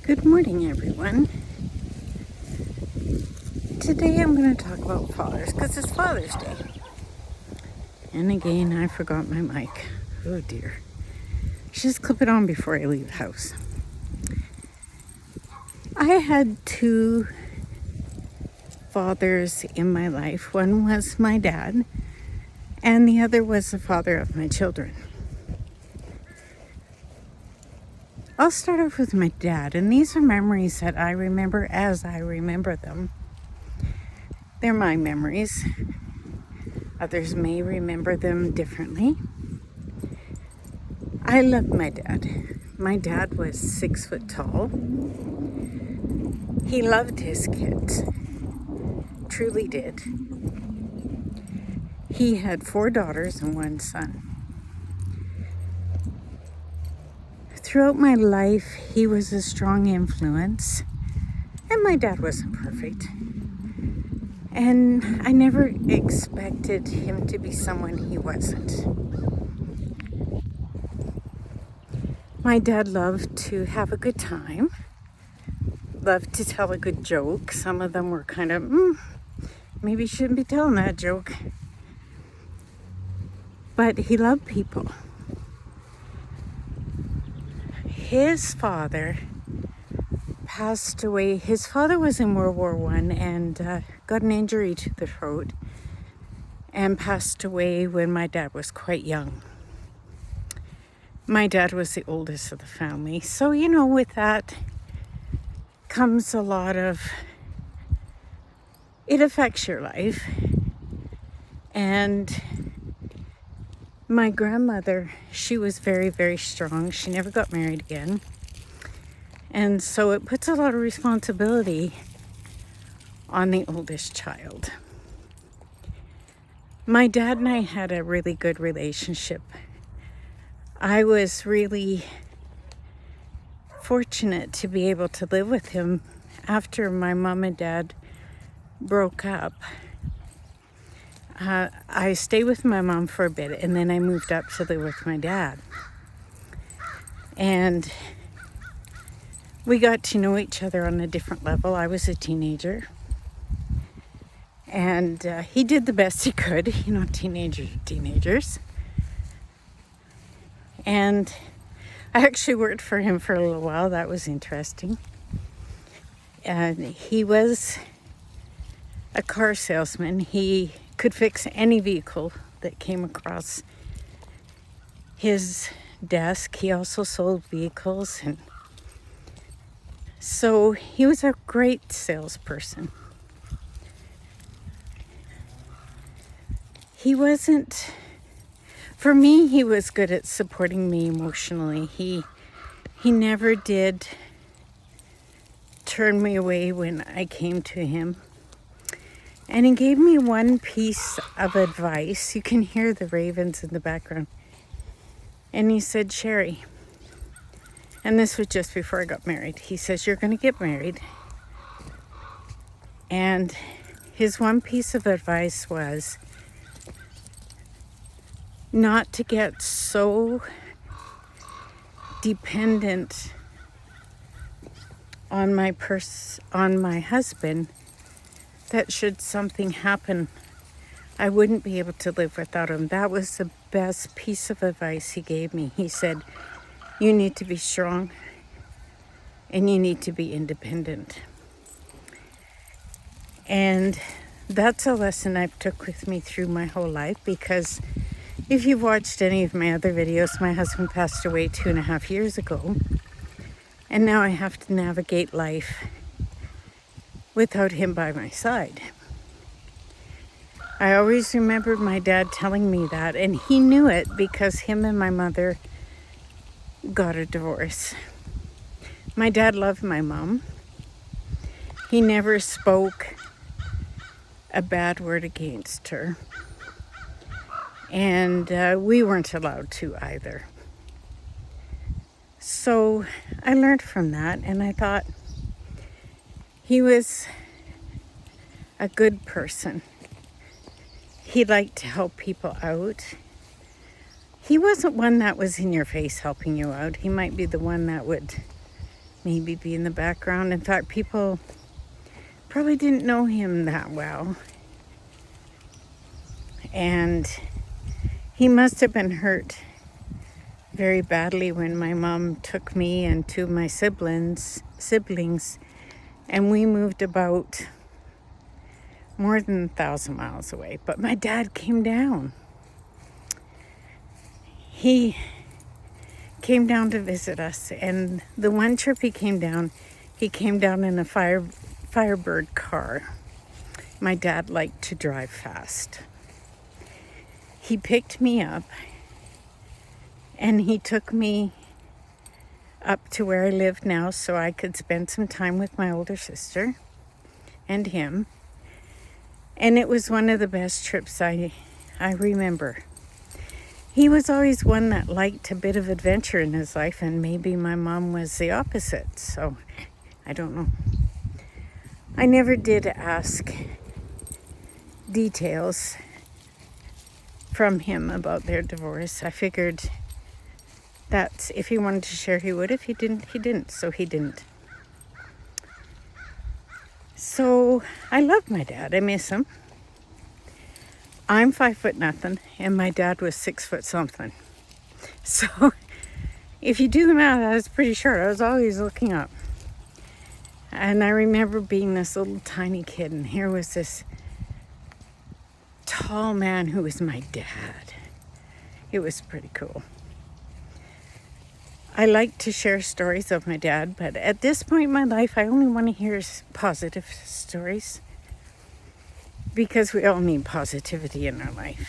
Good morning, everyone. Today I'm going to talk about fathers because it's Father's Day. And again, I forgot my mic. Oh dear. Just clip it on before I leave the house. I had two fathers in my life. One was my dad, and the other was the father of my children. I'll start off with my dad, and these are memories that I remember as I remember them. They're my memories. Others may remember them differently. I loved my dad. My dad was 6 foot tall. He loved his kids. Truly did. He had 4 daughters and 1 son. Throughout my life, he was a strong influence. And my dad wasn't perfect. And I never expected him to be someone he wasn't. My dad loved to have a good time, loved to tell a good joke. Some of them were kind of, maybe you shouldn't be telling that joke. But he loved people. His father passed away. His father was in World War I and got an injury to the throat and passed away when my dad was quite young. My dad was the oldest of the family. So, with that comes a lot of, it affects your life. And my grandmother, she was very, very strong. She never got married again. And so it puts a lot of responsibility on the oldest child. My dad and I had a really good relationship. I was really fortunate to be able to live with him after my mom and dad broke up. I stayed with my mom for a bit, and then I moved up to live with my dad. And we got to know each other on a different level. I was a teenager. And he did the best he could. Teenagers. And I actually worked for him for a little while. That was interesting. And he was a car salesman. He could fix any vehicle that came across his desk. He also sold vehicles, and so he was a great salesperson. He was good at supporting me emotionally. He never did turn me away when I came to him. And he gave me one piece of advice. You can hear the ravens in the background. And he said, "Sherry," and this was just before I got married. He says, "You're going to get married." And his one piece of advice was not to get so dependent on my husband that should something happen, I wouldn't be able to live without him. That was the best piece of advice he gave me. He said, "You need to be strong and you need to be independent." And that's a lesson I've took with me through my whole life, because if you've watched any of my other videos, my husband passed away 2.5 years ago. And now I have to navigate life without him by my side. I always remember my dad telling me that, and he knew it because him and my mother got a divorce. My dad loved my mom. He never spoke a bad word against her. And we weren't allowed to either. So I learned from that, and I thought he was a good person. He liked to help people out. He wasn't one that was in your face helping you out. He might be the one that would maybe be in the background. In fact, people probably didn't know him that well. And he must have been hurt very badly when my mom took me and two of my siblings, and we moved about more than 1,000 miles away. But my dad came down. He came down to visit us, and the one trip he came down in a Firebird car. My dad liked to drive fast. He picked me up and he took me up to where I live now so I could spend some time with my older sister and him. And it was one of the best trips I remember. He was always one that liked a bit of adventure in his life, and maybe my mom was the opposite, so I don't know. I never did ask details from him about their divorce. I figured that if he wanted to share, he would. If he didn't, he didn't. So he didn't. So I love my dad. I miss him. I'm 5'0", and my dad was 6' something. So if you do the math, I was pretty short. I was always looking up. And I remember being this little tiny kid, and here was this tall man who was my dad. It was pretty cool. I like to share stories of my dad, but at this point in my life, I only want to hear positive stories, because we all need positivity in our life.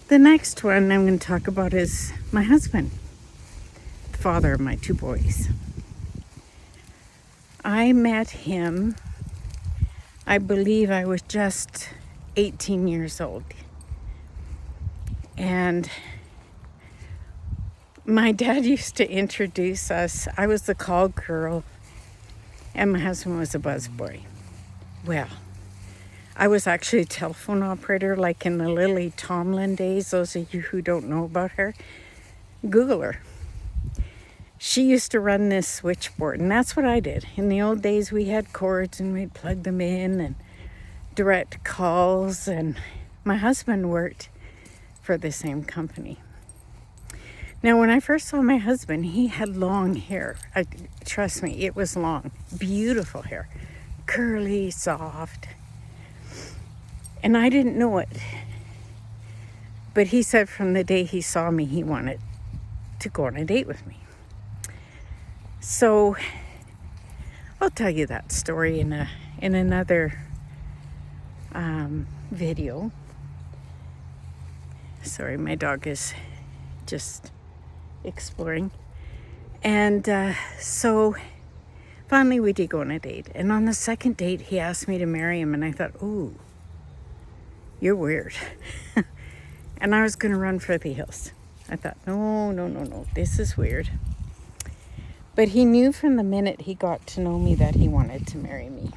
The next one I'm going to talk about is my husband, the father of my two boys. I met him, I believe I was just 18 years old. And my dad used to introduce us. I was the call girl, and my husband was a busboy. Well, I was actually a telephone operator, like in the Lily Tomlin days. Those of you who don't know about her, Google her. She used to run this switchboard, and that's what I did. In the old days, we had cords, and we'd plug them in and direct calls, and my husband worked for the same company. Now, when I first saw my husband, he had long hair. Trust me, it was long. Beautiful hair. Curly, soft. And I didn't know it. But he said from the day he saw me, he wanted to go on a date with me. So I'll tell you that story in another video. Sorry, my dog is just exploring. And so finally we did go on a date. And on the second date, he asked me to marry him. And I thought, ooh, you're weird. And I was going to run for the hills. I thought, no, this is weird. But he knew from the minute he got to know me that he wanted to marry me.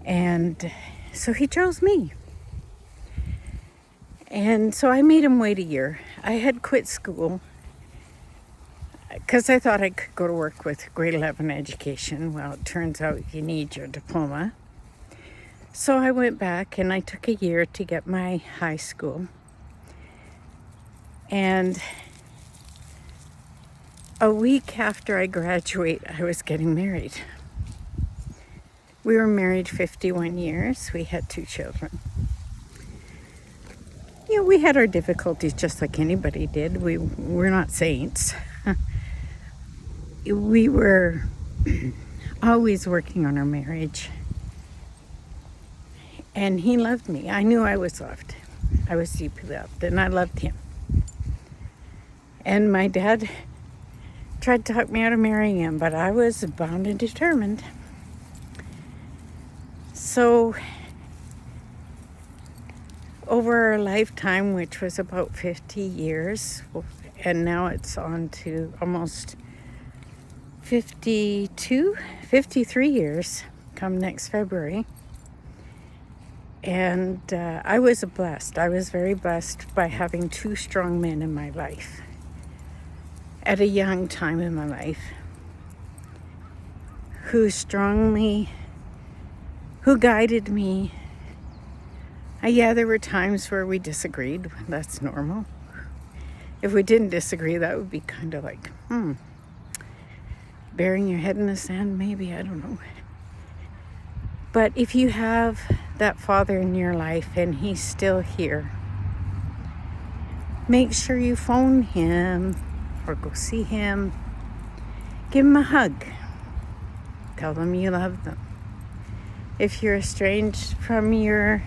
And so he chose me. And so I made him wait a year. I had quit school because I thought I could go to work with grade 11 education. Well, it turns out you need your diploma. So I went back and I took a year to get my high school. And a week after I graduate, I was getting married. We were married 51 years. We had 2 children. You know, we had our difficulties just like anybody did. We're not saints. We were always working on our marriage. And he loved me. I knew I was loved. I was deeply loved, and I loved him. And my dad tried to talk me out of marrying him, but I was bound and determined. So over our lifetime, which was about 50 years, and now it's on to almost 53 years come next February. And I was blessed. I was very blessed by having 2 strong men in my life. at a young time in my life who guided me. Yeah, there were times where we disagreed. That's normal. If we didn't disagree, that would be kind of like, burying your head in the sand, maybe, I don't know. But if you have that father in your life and he's still here, make sure you phone him or go see him. Give him a hug. Tell them you love them. If you're estranged from your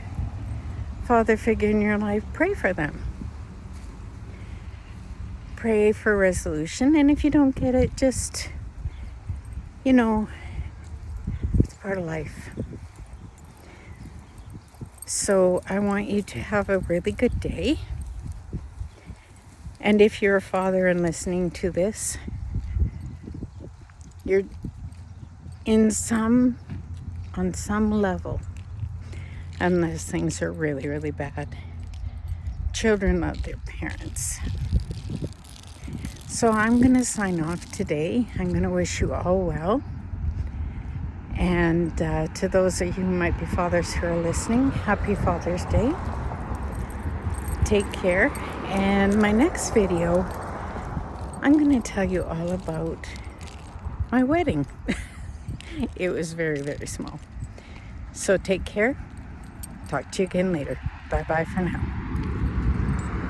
father figure in your life, pray for them. Pray for resolution. And if you don't get it, just, it's part of life. So I want you to have a really good day. And if you're a father and listening to this, you're on some level, unless things are really, really bad, children love their parents. So I'm going to sign off today. I'm going to wish you all well. And to those of you who might be fathers who are listening, happy Father's Day. Take care. And my next video, I'm going to tell you all about my wedding. It was very, very small. So take care. Talk to you again later. Bye-bye for now.